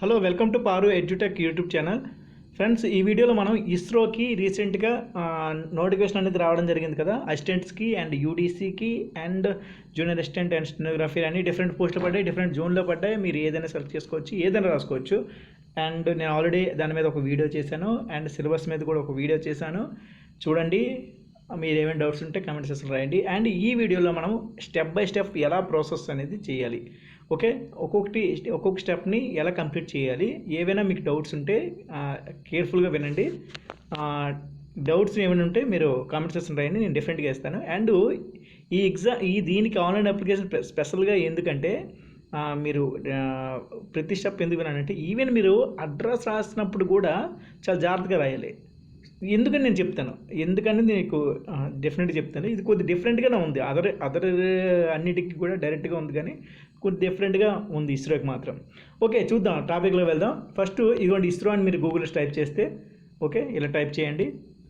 Hello welcome to Paru edutech YouTube channel. Friends, ఈ వీడియోలో మనం ఇస్రోకి రీసెంట్గా నోటిఫికేషన్ అనేది రావడం జరిగింది కదా. అసిస్టెంట్స్కి అండ్ యూడీసీకి and junior assistant and stenography అన్ని డిఫరెంట్ పోస్టులు పడ్డాయి, డిఫరెంట్ జోన్లో పడ్డాయి. మీరు ఏదైనా సెలెక్ట్ చేసుకోవచ్చు, ఏదైనా రాసుకోవచ్చు. అండ్ నేను ఆల్రెడీ దాని మీద ఒక వీడియో చేశాను అండ్ సిలబస్ మీద కూడా ఒక వీడియో చేశాను. చూడండి, మీరు ఏమైనా డౌట్స్ ఉంటే కామెంట్ సెక్షన్లో రాయండి. అండ్ ఈ వీడియోలో మనం స్టెప్ బై స్టెప్ ఎలా ప్రాసెస్ అనేది చేయాలి, ఓకే, ఒక్కొక్క స్టెప్ని ఎలా కంప్లీట్ చేయాలి, ఏవైనా మీకు డౌట్స్ ఉంటే కేర్ఫుల్గా వినండి. డౌట్స్ ఏమైనా ఉంటే మీరు కామెంట్ సెక్షన్ రాయండి, నేను డిఫరెంట్గా ఇస్తాను. అండ్ దీనికి ఆన్లైన్ అప్లికేషన్ స్పెషల్గా ఎందుకంటే మీరు ప్రతి స్టెప్ ఎందుకు వినాలంటే ఈవెన్ మీరు అడ్రస్ రాసినప్పుడు కూడా చాలా జాగ్రత్తగా రాయాలి. ఎందుకని నేను చెప్తాను, ఎందుకని నీకు డెఫినెట్గా చెప్తాను. ఇది కొద్ది డిఫరెంట్గానే ఉంది, అదర్ అన్నిటికీ కూడా డైరెక్ట్గా ఉంది, కానీ కొద్ది డిఫరెంట్గా ఉంది ఇస్రోకి మాత్రం. ఓకే, చూద్దాం, టాపిక్లో వెళ్దాం. ఫస్ట్ ఇదిగోండి, ఇస్రో అని మీరు గూగుల్లో టైప్ చేస్తే, ఓకే, ఇలా టైప్ చేయండి,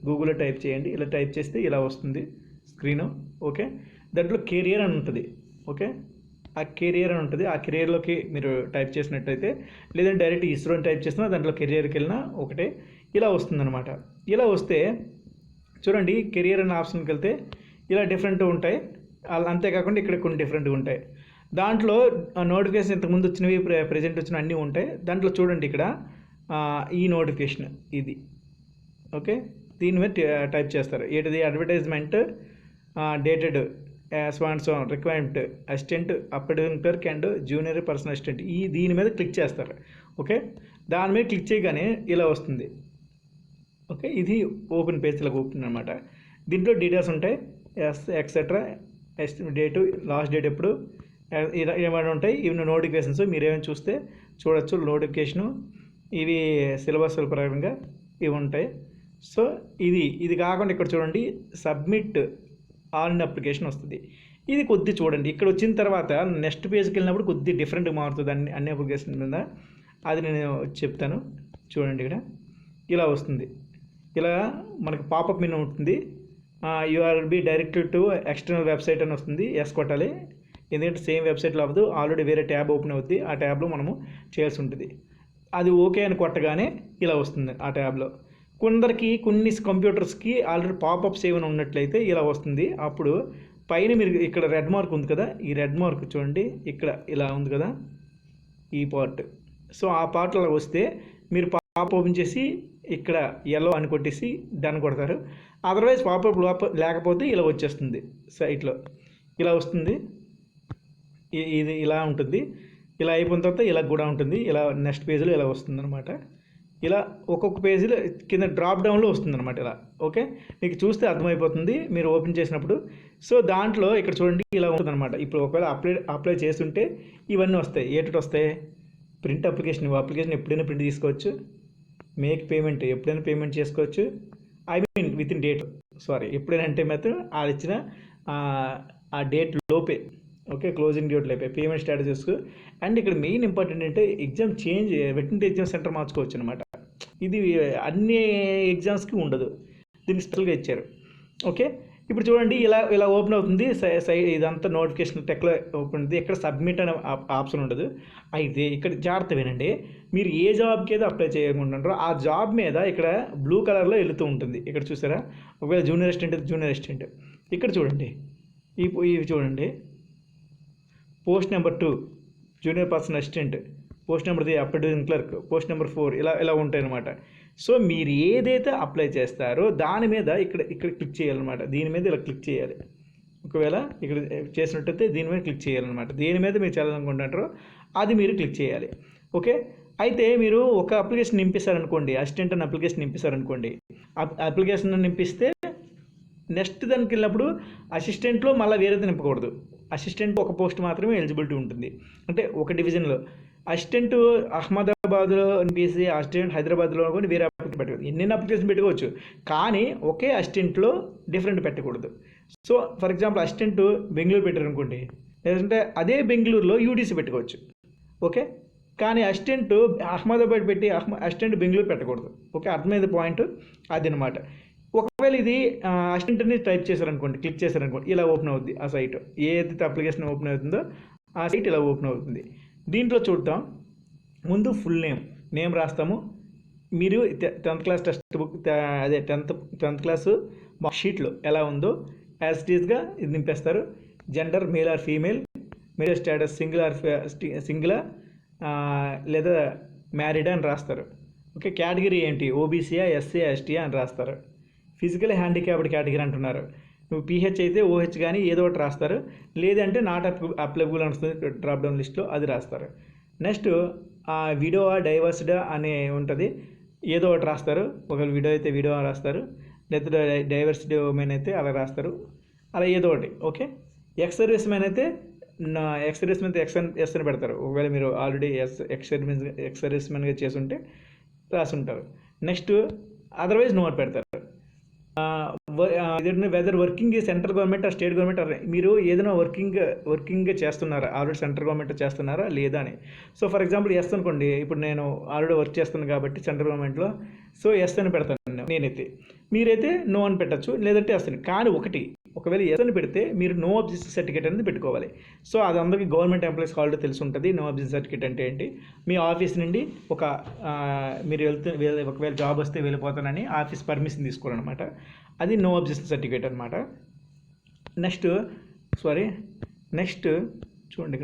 గూగుల్లో టైప్ చేయండి. ఇలా టైప్ చేస్తే ఇలా వస్తుంది స్క్రీను. ఓకే, దాంట్లో కెరియర్ అని ఉంటుంది. ఓకే, ఆ కెరియర్ అని ఉంటుంది. ఆ కెరియర్లోకి మీరు టైప్ చేసినట్టయితే, లేదంటే డైరెక్ట్ ఇస్రో అని టైప్ చేసినా దాంట్లో కెరియర్కి వెళ్ళినా ఒకటే, ఇలా వస్తుందన్నమాట. ఇలా వస్తే చూడండి, కెరియర్ అనే ఆప్షన్కి వెళ్తే ఇలా డిఫరెంట్ ఉంటాయి. అంతేకాకుండా ఇక్కడ కొన్ని డిఫరెంట్గా ఉంటాయి. దాంట్లో నోటిఫికేషన్ ఇంతకుముందు వచ్చినవి, ప్రజెంట్ వచ్చిన అన్నీ ఉంటాయి. దాంట్లో చూడండి, ఇక్కడ ఈ నోటిఫికేషన్ ఇది, ఓకే, దీని మీద టైప్ చేస్తారు. ఏంటిది? Advertisement dated swans requirement assistant updating clerk and junior personal assistant, దీని మీద క్లిక్ చేస్తారు. ఓకే, దాని మీద క్లిక్ చేయగానే ఇలా వస్తుంది. ఓకే, ఇది ఓపెన్ పేజ్లకు ఓపెన్ అనమాట. దీంట్లో డీటెయిల్స్ ఉంటాయి, ఎక్సెట్రా, డేటు, లాస్ట్ డేట్ ఎప్పుడు, ఇలా ఏమైనా ఉంటాయి. ఇవి నోటిఫికేషన్స్ మీరు ఏమైనా చూస్తే చూడొచ్చు. నోటిఫికేషను ఇవి సిలబస్ ప్రకారంగా ఇవి ఉంటాయి. సో ఇది కాకుండా ఇక్కడ చూడండి, సబ్మిట్ ఆన్లైన్ అప్లికేషన్ వస్తుంది. ఇది కొద్ది చూడండి, ఇక్కడ వచ్చిన తర్వాత నెక్స్ట్ పేజ్కి వెళ్ళినప్పుడు కొద్ది డిఫరెంట్గా మారుతుంది అన్ని అప్లికేషన్ మీద. అది నేను చెప్తాను. చూడండి, ఇక్కడ ఇలా వస్తుంది. ఇలా మనకు పాపప్ మెనూ ఉంటుంది. You're be directed to external website అని వస్తుంది. ఎస్ కొట్టాలి, ఎందుకంటే సేమ్ వెబ్సైట్లో అవ్వదు, ఆల్రెడీ వేరే ట్యాబ్ ఓపెన్ అవుద్ది. ఆ ట్యాబ్లో మనము చేయాల్సి ఉంటుంది. అది ఓకే అని కొట్టగానే ఇలా వస్తుంది. ఆ ట్యాబ్లో కొన్ని కంప్యూటర్స్కి ఆల్రెడీ పాపప్స్ ఏమైనా ఉన్నట్లయితే ఇలా వస్తుంది. అప్పుడు పైన మీరు ఇక్కడ రెడ్ మార్క్ ఉంది కదా, ఈ రెడ్ మార్క్ చూడండి, ఇక్కడ ఇలా ఉంది కదా ఈ పార్ట్. సో ఆ పార్ట్లో వస్తే మీరు పాపప్ ఓపెన్ చేసి ఇక్కడ ఎల్లో అని కొట్టేసి డన్ కొడతారు. అదర్వైజ్ పాపప్ లేకపోతే ఇలా వచ్చేస్తుంది, సైట్లో ఇలా వస్తుంది. ఇది ఇలా ఉంటుంది. ఇలా అయిపోయిన తర్వాత ఇలా కూడా ఉంటుంది. ఇలా నెక్స్ట్ పేజీలో ఇలా వస్తుంది అనమాట. ఇలా ఒక్కొక్క పేజీలో కింద డ్రాప్ డౌన్లో వస్తుంది అనమాట. ఇలా ఓకే, మీకు చూస్తే అర్థమైపోతుంది మీరు ఓపెన్ చేసినప్పుడు. సో దాంట్లో ఇక్కడ చూడండి ఇలా ఉంటుంది అనమాట. ఇప్పుడు ఒకవేళ అప్లై చేస్తుంటే ఇవన్నీ వస్తాయి. ఏమిటి వస్తాయి? ప్రింట్ అప్లికేషన్ ఎప్పుడైనా ప్రింట్ తీసుకోవచ్చు. మేక్ పేమెంట్ ఎప్పుడైనా పేమెంట్ చేసుకోవచ్చు. I mean with in date, ఎప్పుడైనా అంటే మాత్రం అది ఇచ్చిన ఆ డేట్ లోపే, ఓకే, క్లోజింగ్ డేట్ లోపే పేమెంట్ స్టాటస్ చేసుకో. అండ్ ఇక్కడ మెయిన్ ఇంపార్టెంట్ అంటే exam change, veterinary exam centre మార్చుకోవచ్చు అనమాట. ఇది అన్ని ఎగ్జామ్స్కి ఉండదు, దీనికి స్పెషల్గా ఇచ్చారు. ఓకే, ఇప్పుడు చూడండి, ఇలా ఓపెన్ అవుతుంది. ఇదంతా నోటిఫికేషన్ టెక్లో ఓపెన్ అవుతుంది. ఇక్కడ సబ్మిట్ అనే ఆప్షన్ ఉండదు. అయితే ఇక్కడ జాగ్రత్త వినండి, మీరు ఏ జాబ్కి అయితే అప్లై చేయకుంటున్నారో ఆ జాబ్ మీద ఇక్కడ బ్లూ కలర్లో వెళుతూ ఉంటుంది. ఇక్కడ చూసారా? ఒకవేళ జూనియర్ అసిస్టెంట్ అయితే జూనియర్ అసిస్టెంట్, ఇక్కడ చూడండి, ఇవి చూడండి, post number 2 junior personal assistant, post number 3 updating clerk, post number 4 ఇలా ఉంటాయి అన్నమాట. సో మీరు ఏదైతే అప్లై చేస్తారో దాని మీద ఇక్కడ క్లిక్ చేయాలన్నమాట. దీని మీద ఇలా క్లిక్ చేయాలి. ఒకవేళ ఇక్కడ చేసినట్టయితే దీని మీద క్లిక్ చేయాలన్నమాట. దేని మీద మీరు చేయాలనుకుంటారో అది మీరు క్లిక్ చేయాలి. ఓకే, అయితే మీరు ఒక అప్లికేషన్ నింపిస్తారనుకోండి, అసిస్టెంట్ అని అప్లికేషన్ నింపిస్తారనుకోండి. అప్లికేషన్ నింపిస్తే నెక్స్ట్ దానికి వెళ్ళినప్పుడు అసిస్టెంట్లో మళ్ళీ వేరేది నింపకూడదు. అసిస్టెంట్ ఒక పోస్ట్ మాత్రమే ఎలిజిబిలిటీ ఉంటుంది. అంటే ఒక డివిజన్లో అసిస్టెంట్ అహ్మదాబాద్లో నింపేసి అసిస్టెంట్ హైదరాబాద్లో కూడా వేరే అప్లికేషన్ పెట్టకూడదు. ఎన్నెన్ని అప్లికేషన్ పెట్టుకోవచ్చు, కానీ ఒకే అసిస్టెంట్లో డిఫరెంట్ పెట్టకూడదు. So for example assistant Bengaluru పెట్టారనుకోండి, లేదంటే అదే బెంగళూరులో యూడీసీ పెట్టుకోవచ్చు. ఓకే, కానీ అసిస్టెంట్ అహ్మదాబాద్ పెట్టి అసిస్టెంట్ బెంగళూరు పెట్టకూడదు. ఓకే, అర్థమైంది పాయింట్ అది అనమాట. ఒకవేళ ఇది అసిస్టెంట్ని టైప్ చేశారనుకోండి, క్లిక్ చేశారనుకోండి, ఇలా ఓపెన్ అవుద్ది ఆ సైట్. ఏదైతే అప్లికేషన్ ఓపెన్ అవుతుందో ఆ సైట్ ఇలా ఓపెన్ అవుతుంది. దీంట్లో చూద్దాం, ముందు ఫుల్ నేమ్ రాస్తాము. మీరు 10th క్లాస్ టెక్స్ట్ బుక్ అదే 10th క్లాస్ మార్క్ షీట్లో ఎలా ఉందో యాజ్ ఇట్ ఈస్గా ఇది నింపేస్తారు. Gender male or female, male status single లేదా మ్యారీడ్ అని రాస్తారు. ఓకే, కేటగిరీ ఏంటి, ఓబీసీయా, ఎస్సీ, ఎస్టీయా అని రాస్తారు. ఫిజికల్ హ్యాండిక్యాప్డ్ కేటగిరీ అంటున్నారు. నువ్వు పీహెచ్ అయితే ఓహెచ్ కానీ ఏదో ఒకటి రాస్తారు, లేదంటే నాట్ అప్లికబుల్ అని వస్తుంది డ్రాప్ డౌన్ లిస్ట్లో, అది రాస్తారు. నెక్స్ట్ విడోవా డైవర్స్డా అనే ఉంటుంది, ఏదో ఒకటి రాస్తారు. ఒకవేళ విడో అయితే విడో రాస్తారు, లేదా డైవర్సిటీ ఉమెన్ అయితే అలా రాస్తారు, అలా ఏదో ఒకటి. ఓకే, ఎక్స్ సర్వీస్ మ్యాన్ అయితే ఎక్స్ సర్వీస్ మ్యాన్ ఎస్ అని పెడతారు. ఒకవేళ మీరు ఆల్రెడీ ఎక్స్ సర్వీస్ మ్యాన్గా చేసి ఉంటే రాసి ఉంటారు. నెక్స్ట్ అదర్వైజ్ నో అని పెడతారు. వెదర్ వర్కింగ్ ఈ సెంట్రల్ గవర్నమెంట్ ఆ స్టేట్ గవర్నమెంట్, మీరు ఏదైనా వర్కింగ్ చేస్తున్నారా, ఆల్రెడీ సెంట్రల్ గవర్నమెంట్ చేస్తున్నారా లేదా అని. సో ఫర్ ఎగ్జాంపుల్ ఎస్ అనుకోండి, ఇప్పుడు నేను ఆల్రెడీ వర్క్ చేస్తున్నాను కాబట్టి సెంట్రల్ గవర్నమెంట్లో, సో ఎస్ అని పెడతాను నేనైతే. మీరైతే నో అని పెట్టచ్చు, లేదంటే ఎస్ అని. కానీ ఒకవేళ ఎస్ అని పెడితే మీరు నో అబ్జెక్షన్ సర్టిఫికేట్ అనేది పెట్టుకోవాలి. సో అది అందరికీ గవర్నమెంట్ ఎంప్లాయీస్ ఆల్రెడీ తెలిసి ఉంటుంది. నో అబ్జెక్షన్ సర్టిఫికేట్ అంటే ఏంటి, మీ ఆఫీస్ నుండి మీరు ఒకవేళ జాబ్ వస్తే వెళ్ళిపోతానని ఆఫీస్ పర్మిషన్ తీసుకోవాలన్నమాట, అది నో అబ్జెక్షన్ సర్టిఫికేట్ అనమాట. నెక్స్ట్ చూడండి,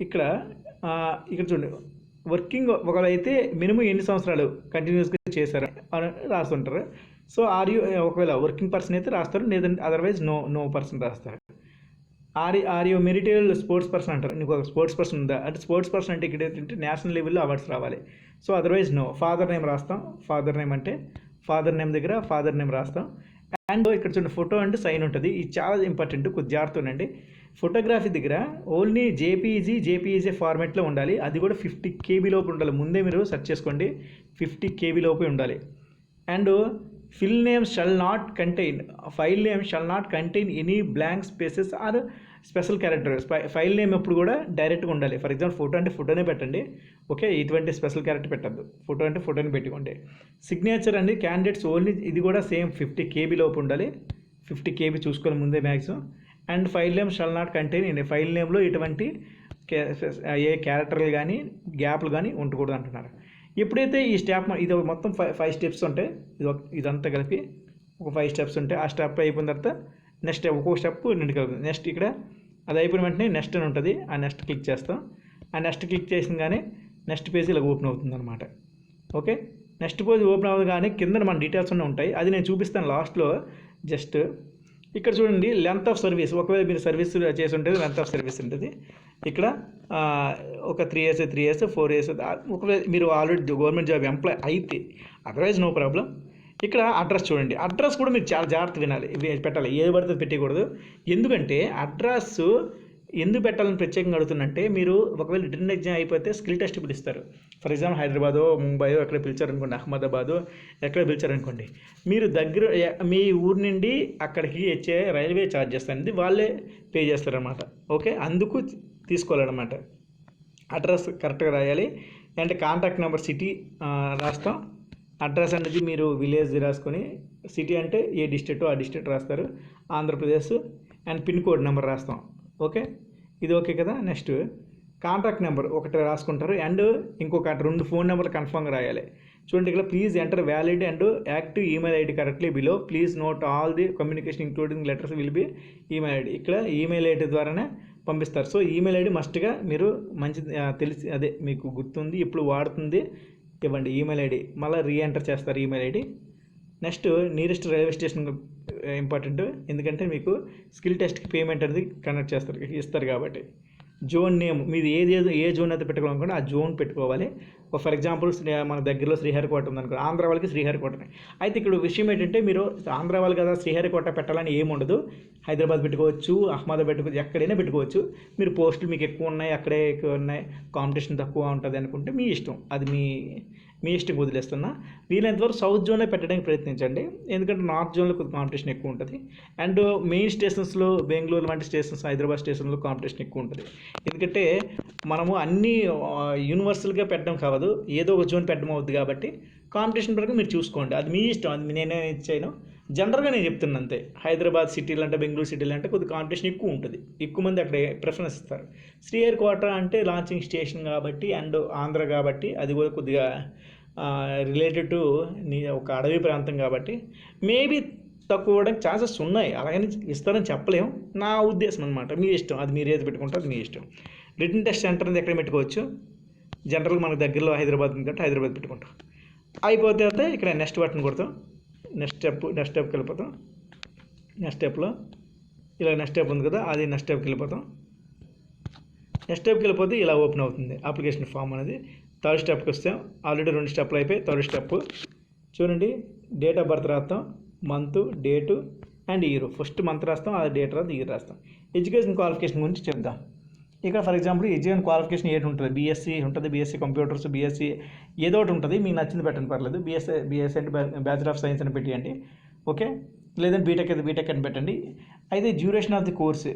ఇక్కడ చూడండి, వర్కింగ్ ఒకవేళ అయితే మినిమం ఎన్ని సంవత్సరాలు కంటిన్యూస్గా చేశారు అని రాస్తుంటారు. సో ఒకవేళ వర్కింగ్ పర్సన్ అయితే రాస్తారు, లేదంటే అదర్వైజ్ నో పర్సన్ రాస్తారు. Are you marital sports person అంటారు. నీకు ఒక స్పోర్ట్స్ పర్సన్ ఉందా అంటే, స్పోర్ట్స్ పర్సన్ అంటే ఇక్కడ ఏంటంటే నేషనల్ లెవెల్లో అవార్డ్స్ రావాలి. So otherwise no. Father name రాస్తాం. ఫాదర్ నేమ్ అంటే ఫాదర్ నేమ్ దగ్గర ఫాదర్ నేమ్ రాస్తాం. అండ్ ఇక్కడ చూడండి, ఫోటో అండ్ సైన్ ఉంటుంది. ఇది చాలా ఇంపార్టెంట్, కొద్ది జాగ్రత్త ఉండండి. ఫోటోగ్రఫీ దగ్గర ఓన్లీ జేపీఈజీ ఫార్మాట్లో ఉండాలి. అది కూడా 50 KB లోపు ఉండాలి. ముందే మీరు సెర్చ్ చేసుకోండి, 50 KB లోపే ఉండాలి. And file name shall not contain any blank spaces or special characters. File name ఎప్పుడు కూడా డైరెక్ట్గా ఉండాలి. ఫర్ ఎగ్జాంపుల్ ఫోటో అంటే ఫోటోనే పెట్టండి, ఓకే, ఇటువంటి స్పెషల్ క్యారెక్టర్ పెట్టద్దు. ఫోటో అంటే ఫోటోని పెట్టుకోండి. సిగ్నేచర్ అండి క్యాండిడేట్స్ ఓన్లీ, ఇది కూడా సేమ్ 50 KB లోపు ఉండాలి. 50 KB చూసుకొని ముందే maximum. And file name shall not contain, file నేమ్లో ఇటువంటి ఏ క్యారెక్టర్లు కానీ గ్యాప్లు కానీ ఉండకూడదు అంటున్నారు. ఎప్పుడైతే ఈ స్టెప్, ఇది మొత్తం 5 స్టెప్స్ ఉంటాయి, ఇదంతా కలిపి ఒక 5 స్టెప్స్ ఉంటాయి. ఆ స్టెప్ అయిపోయిన తర్వాత నెక్స్ట్ ఒక్కొక్క స్టెప్ నిండుకు వెళ్తుంది. నెక్స్ట్ ఇక్కడ అది అయిపోయిన వెంటనే నెక్స్ట్ అని ఉంటుంది, ఆ నెక్స్ట్ క్లిక్ చేస్తాం. ఆ నెక్స్ట్ క్లిక్ చేసినగానే నెక్స్ట్ పేజ్ ఇలా ఓపెన్ అవుతుంది అనమాట. ఓకే, నెక్స్ట్ పేజ్ ఓపెన్ అవ్వగానే కింద మన డీటెయిల్స్ అన్నీ ఉంటాయి, అది నేను చూపిస్తాను లాస్ట్లో. జస్ట్ ఇక్కడ చూడండి, లెంత్ ఆఫ్ సర్వీస్. ఒకవేళ మీరు సర్వీస్ చేసి ఉంటుంది లెంత్ ఆఫ్ సర్వీస్ ఉంటుంది. ఇక్కడ ఒక 3 years 4 years. ఒకవేళ మీరు ఆల్రెడీ గవర్నమెంట్ జాబ్ ఎంప్లాయ్ అయితే అదర్వైజ్ నో ప్రాబ్లం. ఇక్కడ అడ్రస్ చూడండి, అడ్రస్ కూడా మీరు చాలా జాగ్రత్త పెట్టాలి, ఏది పడితే పెట్టకూడదు. ఎందుకంటే అడ్రస్ ఎందుకు పెట్టాలని ప్రత్యేకంగా అడుగుతుందంటే, మీరు ఒకవేళ రిటర్న్ ఎగ్జామ్ అయిపోతే స్కిల్ టెస్ట్ పిలుస్తారు. ఫర్ ఎగ్జాంపుల్ హైదరాబాదో ముంబైయో ఎక్కడ పిలిచారనుకోండి, అహ్మదాబాదో ఎక్కడ పిలిచారనుకోండి, మీరు దగ్గర మీ ఊరు నుండి అక్కడికి వచ్చే రైల్వే ఛార్జెస్ అనేది వాళ్ళే పే చేస్తారనమాట. ఓకే, అందుకు తీసుకోవాలన్నమాట. అడ్రస్ కరెక్ట్గా రాయాలి. అంటే కాంటాక్ట్ నెంబర్ సిటీ రాస్తాం. అడ్రస్ అనేది మీరు విలేజ్ రాసుకొని, సిటీ అంటే ఏ డిస్ట్రిక్టో ఆ డిస్ట్రిక్ట్ రాస్తారు, Andhra Pradesh. And pin code number రాస్తాం. ఓకే, ఇది ఓకే కదా. నెక్స్ట్ కాంటాక్ట్ నెంబర్ ఒకటి రాసుకుంటారు, అండ్ ఇంకొక 2 ఫోన్ నెంబర్లు కన్ఫర్మ్గా రాయాలి. చూడండి, ఇక్కడ please enter valid and active email ID correctly below. Please note all the communication including letters will be email ID. ఇక్కడ ఈమెయిల్ ఐడి ద్వారానే పంపిస్తారు. సో ఈమెయిల్ ఐడి మస్ట్గా మీరు తెలిసి అదే మీకు గుర్తుంది, ఇప్పుడు వాడుతుంది ఇవ్వండి ఈమెయిల్ ఐడి. మళ్ళీ రీఎంటర్ చేస్తారు email ID. Next nearest railway station important, ఎందుకంటే మీకు స్కిల్ టెస్ట్కి పేమెంట్ అనేది కనెక్ట్ ఇస్తారు కాబట్టి. జోన్ నేమ్ మీది ఏ జోన్ అయితే పెట్టుకోవాలనుకోండి ఆ జోన్ పెట్టుకోవాలి. ఫర్ ఎగ్జాంపుల్ మన దగ్గరలో శ్రీహరికోట ఉందనుకో, ఆంధ్ర వాళ్ళకి శ్రీహరికోటనే. అయితే ఇక్కడ విషయం ఏంటంటే, మీరు ఆంధ్ర వాళ్ళు కదా శ్రీహరికోట పెట్టాలని ఏముండదు. హైదరాబాద్ పెట్టుకోవచ్చు, అహ్మదాబాద్ పెట్టుకోవచ్చు, ఎక్కడైనా పెట్టుకోవచ్చు. మీరు పోస్టులు మీకు ఎక్కువ ఉన్నాయి, అక్కడే ఎక్కువ ఉన్నాయి, కాంపిటీషన్ తక్కువ ఉంటుంది అనుకుంటే మీ ఇష్టం, అది మీ ఇష్టం వదిలేస్తున్నా. వీలైనంతవరకు సౌత్ జోన్లో పెట్టడానికి ప్రయత్నించండి, ఎందుకంటే నార్త్ జోన్లో కొద్దిగా కాంపిటీషన్ ఎక్కువ ఉంటుంది. అండ్ మెయిన్ స్టేషన్స్లో బెంగళూరు వంటి స్టేషన్స్, హైదరాబాద్ స్టేషన్లో కాంపిటీషన్ ఎక్కువ ఉంటుంది. ఎందుకంటే మనము అన్నీ యూనివర్సల్గా పెట్టడం కావదు, ఏదో ఒక జోన్ పెట్టడం అవుద్ది. కాబట్టి కాంపిటీషన్ ప్రకారం మీరు చూసుకోండి, అది మీ ఇష్టం, అది నేనే ఇచ్చాను. జనరల్గా నేను చెప్తున్నా అంతే. హైదరాబాద్ సిటీలు అంటే, బెంగళూరు సిటీలు అంటే కొద్దిగా కాంపిటీషన్ ఎక్కువ ఉంటుంది, ఎక్కువ మంది అక్కడ ప్రిఫరెన్స్ ఇస్తారు. శ్రీహరి కోట అంటే లాంచింగ్ స్టేషన్ కాబట్టి అండ్ ఆంధ్ర కాబట్టి అది కూడా కొద్దిగా రిలేటెడ్ టు ఒక అడవి ప్రాంతం కాబట్టి మేబీ తక్కువ అవ్వడానికి ఛాన్సెస్ ఉన్నాయి. అలాగని ఇస్తారని చెప్పలేము, నా ఉద్దేశం అనమాట. మీ ఇష్టం, అది మీరు ఏది పెట్టుకుంటారు అది మీ ఇష్టం. రిటన్ టెస్ట్ సెంటర్ అనేది ఎక్కడ పెట్టుకోవచ్చు, జనరల్గా మనకు దగ్గరలో హైదరాబాద్ ఉంది కాబట్టి హైదరాబాద్ పెట్టుకుంటాం. అయిపోతే ఇక్కడ నెక్స్ట్ బటన్ కొడతాం. నెక్స్ట్ స్టెప్కి వెళ్ళిపోతాం. నెక్స్ట్ స్టెప్లో ఇలా నెక్స్ట్ స్టెప్ ఉంది కదా, అది నెక్స్ట్ స్టెప్కి వెళ్ళిపోతాం. నెక్స్ట్ స్టెప్కి వెళ్ళిపోతే ఇలా ఓపెన్ అవుతుంది అప్లికేషన్ ఫామ్ అనేది. థర్డ్ స్టెప్కి వస్తాం. ఆల్రెడీ 2 స్టెప్లు అయిపోయి థర్డ్ స్టెప్ చూడండి. డేట్ ఆఫ్ బర్త్ రాస్తాం, month, date and year. First month రాస్తాం, అది డేట్ రాస్తాం, ఇయర్ రాస్తాం. ఎడ్యుకేషన్ క్వాలిఫికేషన్ గురించి చెప్దాం. ఇక్కడ ఫర్ ఎగ్జాంపుల్ ఎడ్యుకేషన్ క్వాలిఫికేషన్ ఏంటి ఉంటుంది, బీఎస్సీ ఉంటుంది, బీఎస్సీ కంప్యూటర్స్, బీఎస్సీ ఏదో ఒకటి ఉంటుంది, మీకు నచ్చింది పెట్టండి పర్లేదు. బీఎస్సీ అంటే బ్యాచిలర్ ఆఫ్ సైన్స్ అని పెట్టండి, ఓకే. లేదంటే బీటెక్ అయితే బీటెక్ అని పెట్టండి. అయితే duration of the course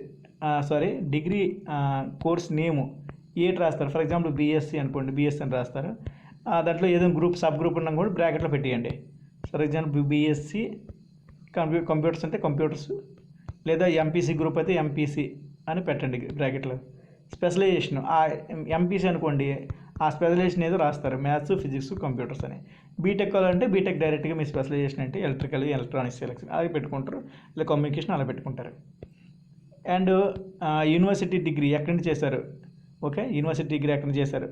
degree course name ఏటి రాస్తారు. ఫర్ ఎగ్జాంపుల్ బీఎస్సీ అనుకోండి, బీఎస్సీ అని రాస్తారు. దాంట్లో ఏదైనా గ్రూప్ సబ్ గ్రూప్ ఉన్నా కూడా బ్రాకెట్లో పెట్టేయండి. ఫర్ ఎగ్జాంపుల్ బీఎస్సీ కంప్యూటర్స్ అంటే కంప్యూటర్స్, లేదా ఎంపీసీ గ్రూప్ అయితే ఎంపీసీ అని పెట్టండి బ్రాకెట్లో. స్పెషలైజేషన్ ఎంపీసీ అనుకోండి, ఆ స్పెషలైజేషన్ ఏదో రాస్తారు, మ్యాథ్స్, ఫిజిక్స్, కంప్యూటర్స్ అని. బీటెక్ అంటే బీటెక్ డైరెక్ట్గా మీ స్పెషలైజేషన్ అంటే ఎలక్ట్రికల్, ఎలక్ట్రానిక్స్, సెలెక్షన్ అది పెట్టుకుంటారు, లేదా కమ్యూనికేషన్ అలా పెట్టుకుంటారు. అండ్ యూనివర్సిటీ డిగ్రీ ఎక్కడి నుంచి చేశారు, ఓకే. యూనివర్సిటీ డిగ్రీ ఎక్కడ నుంచి చేశారు,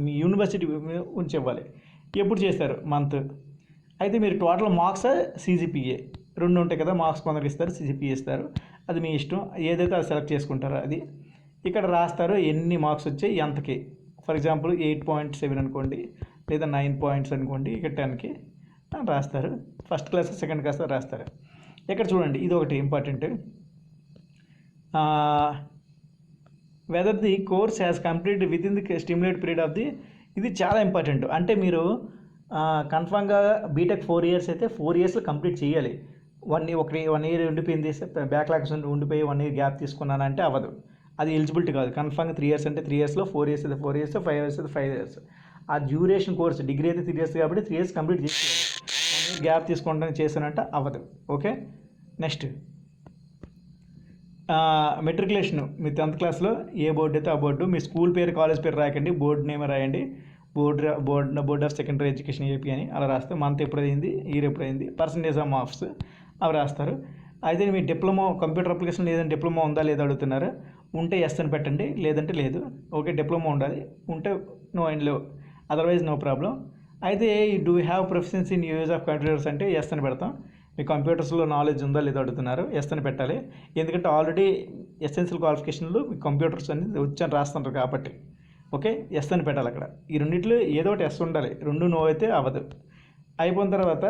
మీ యూనివర్సిటీ ఉంచి ఇవ్వాలి. ఎప్పుడు చేశారు, మంత్. అయితే మీరు టోటల్ మార్క్స్, సిజిపిఏ 2 ఉంటాయి కదా, మార్క్స్ కొందరికి ఇస్తారు, సిజిపిఏ ఇస్తారు, అది మీ ఇష్టం. ఏదైతే అది సెలెక్ట్ చేసుకుంటారో అది ఇక్కడ రాస్తారు. ఎన్ని మార్క్స్ వచ్చాయి ఎంతకి. ఫర్ ఎగ్జాంపుల్ 8.7 అనుకోండి, లేదా 9 పాయింట్స్ అనుకోండి, ఇక్కడ 10కి రాస్తారు. ఫస్ట్ క్లాస్ సెకండ్ క్లాస్ రాస్తారు. ఇక్కడ చూడండి, ఇది ఒకటి important. Whether the course has complete with in the stimulate period of the, ఇది చాలా ఇంపార్టెంట్. అంటే మీరు కన్ఫామ్గా బీటెక్ 4 ఇయర్స్ అయితే 4 ఇయర్స్లో కంప్లీట్ చేయాలి. 1 ఇయర్ ఉండిపోయింది, బ్యాక్లాగ్స్ ఉండిపోయి 1 ఇయర్ గ్యాప్ తీసుకున్నానంటే అవ్వదు, అది ఎలిజిబిలిటీ కాదు. కన్ఫామ్గా 3 ఇయర్స్ అంటే 3 ఇయర్స్లో, 4 ఇయర్స్ అయితే 4 ఇయర్స్, 5 ఇయర్స్ అయితే 5 ఇయర్స్. ఆ డ్యూరేషన్ కోర్స్ డిగ్రీ అయితే 3 ఇయర్స్ కాబట్టి 3 ఇయర్స్ కంప్లీట్ చేసి 1 ఇయర్ గ్యాప్ తీసుకుంటానికి చేశానంటే అవ్వదు, ఓకే. Next matriculation. మీ 10th క్లాస్లో ఏ బోర్డు అయితే ఆ బోర్డు, మీ స్కూల్ పేరు కాలేజ్ పేరు రాయకండి, బోర్డు నేమ్ రాయండి. Board of secondary education AP అని అలా రాస్తే మంత్ ఎప్పుడు అయింది, ఇయర్ ఎప్పుడు అయింది, పర్సంటేజ్ ఆఫ్ మార్క్స్ అవి రాస్తారు. అయితే మీ డిప్లొమా కంప్యూటర్ అప్లికేషన్ ఏదైనా డిప్లొమా ఉందా లేదా అడుగుతున్నారు. ఉంటే ఎస్ అని పెట్టండి, లేదంటే లేదు, ఓకే. డిప్లొమా ఉండాలి, ఉంటే నో అండ్ లో, అదర్వైజ్ నో ప్రాబ్లం. అయితే do have proficiency in use of computers అంటే ఎస్ అని పెడతాం. మీ కంప్యూటర్స్లో నాలెడ్జ్ ఉందా లేదా అడుగుతున్నారు, ఎస్ అని పెట్టాలి. ఎందుకంటే ఆల్రెడీ ఎసెన్షియల్ క్వాలిఫికేషన్లు మీ కంప్యూటర్స్ అనేది వచ్చని రాస్తుంటారు కాబట్టి, ఓకే. ఎస్ అని పెట్టాలి అక్కడ. ఈ రెండింటిలో ఏదో ఒకటి ఎస్ ఉండాలి, 2 నో అయితే అవ్వదు. అయిపోయిన తర్వాత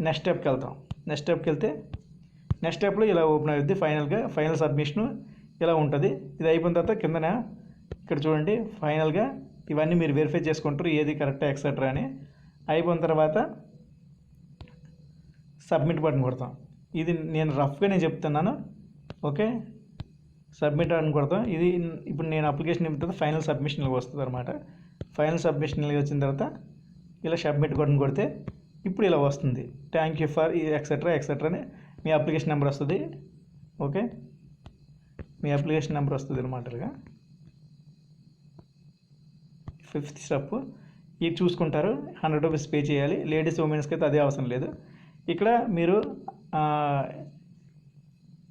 నెక్స్ట్ స్టెప్కి వెళ్తాం. నెక్స్ట్ స్టెప్కి వెళ్తే నెక్స్ట్ స్టెప్లో ఇలా ఓపెన్ అవుతుంది. ఫైనల్ సబ్మిషను ఇలా ఉంటుంది. ఇది అయిపోయిన తర్వాత కిందన ఇక్కడ చూడండి, ఫైనల్గా ఇవన్నీ మీరు వెరిఫై చేసుకుంటారు, ఏది కరెక్టా ఎక్సెట్రా అని. అయిపోయిన తర్వాత సబ్మిట్ బటన్ కొడతాం. ఇది నేను రఫ్గా చెప్తున్నాను, ఓకే. సబ్మిట్ అని కొడతాం. ఇది ఇప్పుడు నేను అప్లికేషన్ ఇవ్వడం ఫైనల్ సబ్మిషన్కి వస్తుంది అనమాట. ఫైనల్ సబ్మిషన్కి వచ్చిన తర్వాత ఇలా సబ్మిట్ బటన్ కొడితే ఇప్పుడు ఇలా వస్తుంది, థ్యాంక్ యూ ఫర్ ఎక్సెట్రా అని మీ అప్లికేషన్ నెంబర్ వస్తుంది, ఓకే. మీ అప్లికేషన్ నెంబర్ వస్తుంది అనమాట. ఇలాగా 5th స్టెప్ ఇది చూసుకుంటారు. 100 రూపీస్ పే చేయాలి. లేడీస్ ఉమెన్స్కి అయితే అదే అవసరం లేదు. ఇక్కడ మీరు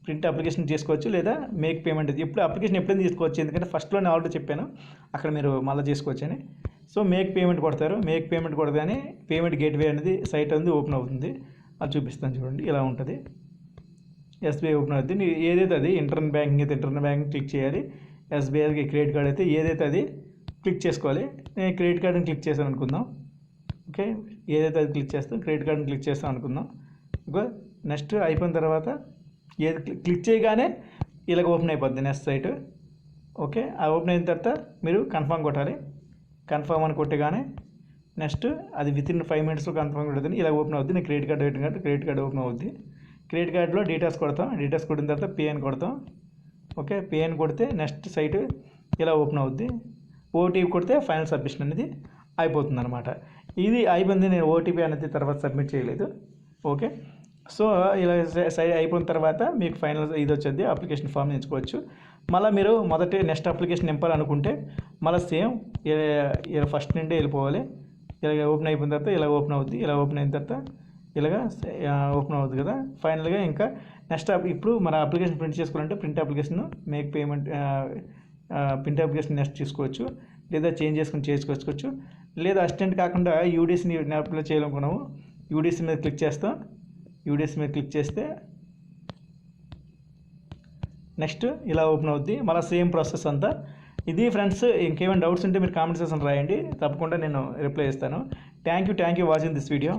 ప్రింట్ అప్లికేషన్ చేసుకోవచ్చు, లేదా మేక్ పేమెంట్. ఇప్పుడు అప్లికేషన్ ఎప్పుడైనా తీసుకోవచ్చు, ఎందుకంటే ఫస్ట్లోనే ఆల్రెడీ చెప్పాను అక్కడ మీరు మళ్ళీ చేసుకోవచ్చు అని. సో మేక్ పేమెంట్ కొడతారు. మేక్ పేమెంట్ కొడగానే పేమెంట్ గేట్వే అనేది సైట్ అనేది ఓపెన్ అవుతుంది. అది చూపిస్తాను చూడండి, ఇలా ఉంటుంది. ఎస్బీఐ ఓపెన్ అవుతుంది. ఏదైతే అది ఇంటర్నెట్ బ్యాంకింగ్ అయితే ఇంటర్నెట్ బ్యాంకింగ్ క్లిక్ చేయాలి. ఎస్బీఐకి క్రెడిట్ కార్డ్ అయితే ఏదైతే అది క్లిక్ చేసుకోవాలి. నేను క్రెడిట్ కార్డుని క్లిక్ చేశాను అనుకుందాం, ఓకే. ఏదైతే అది క్లిక్ చేస్తాం, క్రెడిట్ కార్డుని క్లిక్ చేస్తాం అనుకుందాం. ఓకే. నెక్స్ట్ అయిపోయిన తర్వాత ఏది క్లిక్ చేయగానే ఇలాగ ఓపెన్ అయిపోద్ది నెక్స్ట్ సైట్, ఓకే. ఆ ఓపెన్ అయిన తర్వాత మీరు కన్ఫర్మ్ కొట్టాలి. కన్ఫర్మ్ అని కొట్టగానే నెక్స్ట్ అది వితిన్ 5 మినిట్స్లో కన్ఫర్మ్ కొడుతుంది. ఇలా ఓపెన్ అవుతుంది. నేను క్రెడిట్ కార్డు పెట్టిన కాబట్టి క్రెడిట్ కార్డు ఓపెన్ అవుద్ది. క్రెడిట్ కార్డులో డీటెయిల్స్ కొడతాం. డీటెయిల్స్ కొట్టిన తర్వాత పే అని కొడతాం, ఓకే. పే అని కొడితే నెక్స్ట్ సైట్ ఇలా ఓపెన్ అవుద్ది. ఓటీపీ కొడితే ఫైనల్ సబ్మిషన్ అనేది అయిపోతుంది అనమాట. ఇది అయిపోయింది. నేను ఓటీపీ అనేది తర్వాత సబ్మిట్ చేయలేదు, ఓకే. సో ఇలా సైడ్ అయిపోయిన తర్వాత మీకు ఫైనల్ ఇది వచ్చేది అప్లికేషన్ ఫామ్ ఎంచుకోవచ్చు. మళ్ళీ మీరు నెక్స్ట్ అప్లికేషన్ నింపాలనుకుంటే మళ్ళీ సేమ్ ఇలా ఫస్ట్ నుండి వెళ్ళిపోవాలి. ఇలాగ ఓపెన్ అయిపోయిన తర్వాత ఇలా ఓపెన్ అవుద్ది. ఇలా ఓపెన్ అయిన తర్వాత ఇలాగ ఓపెన్ అవుతుంది కదా. ఫైనల్గా ఇంకా నెక్స్ట్ ఇప్పుడు మన అప్లికేషన్ ప్రింట్ చేసుకోవాలంటే print application make payment print application next తీసుకోవచ్చు, లేదా చేంజ్ చేసుకోవచ్చు. లేదా అసిస్టెంట్ కాకుండా యూడీసీని అప్లై చేయాలనుకున్నాము, యూడీసీ మీద క్లిక్ చేస్తాం. యూడీసీ మీద క్లిక్ చేస్తే నెక్స్ట్ ఇలా ఓపెన్ అవుద్ది. మళ్ళీ సేమ్ ప్రాసెస్ అంతా ఇది ఫ్రెండ్స్. ఇంకేమైనా డౌట్స్ ఉంటే మీరు కామెంట్ సెక్షన్ రాయండి, తప్పకుండా నేను రిప్లై ఇస్తాను. Thank you watching this video.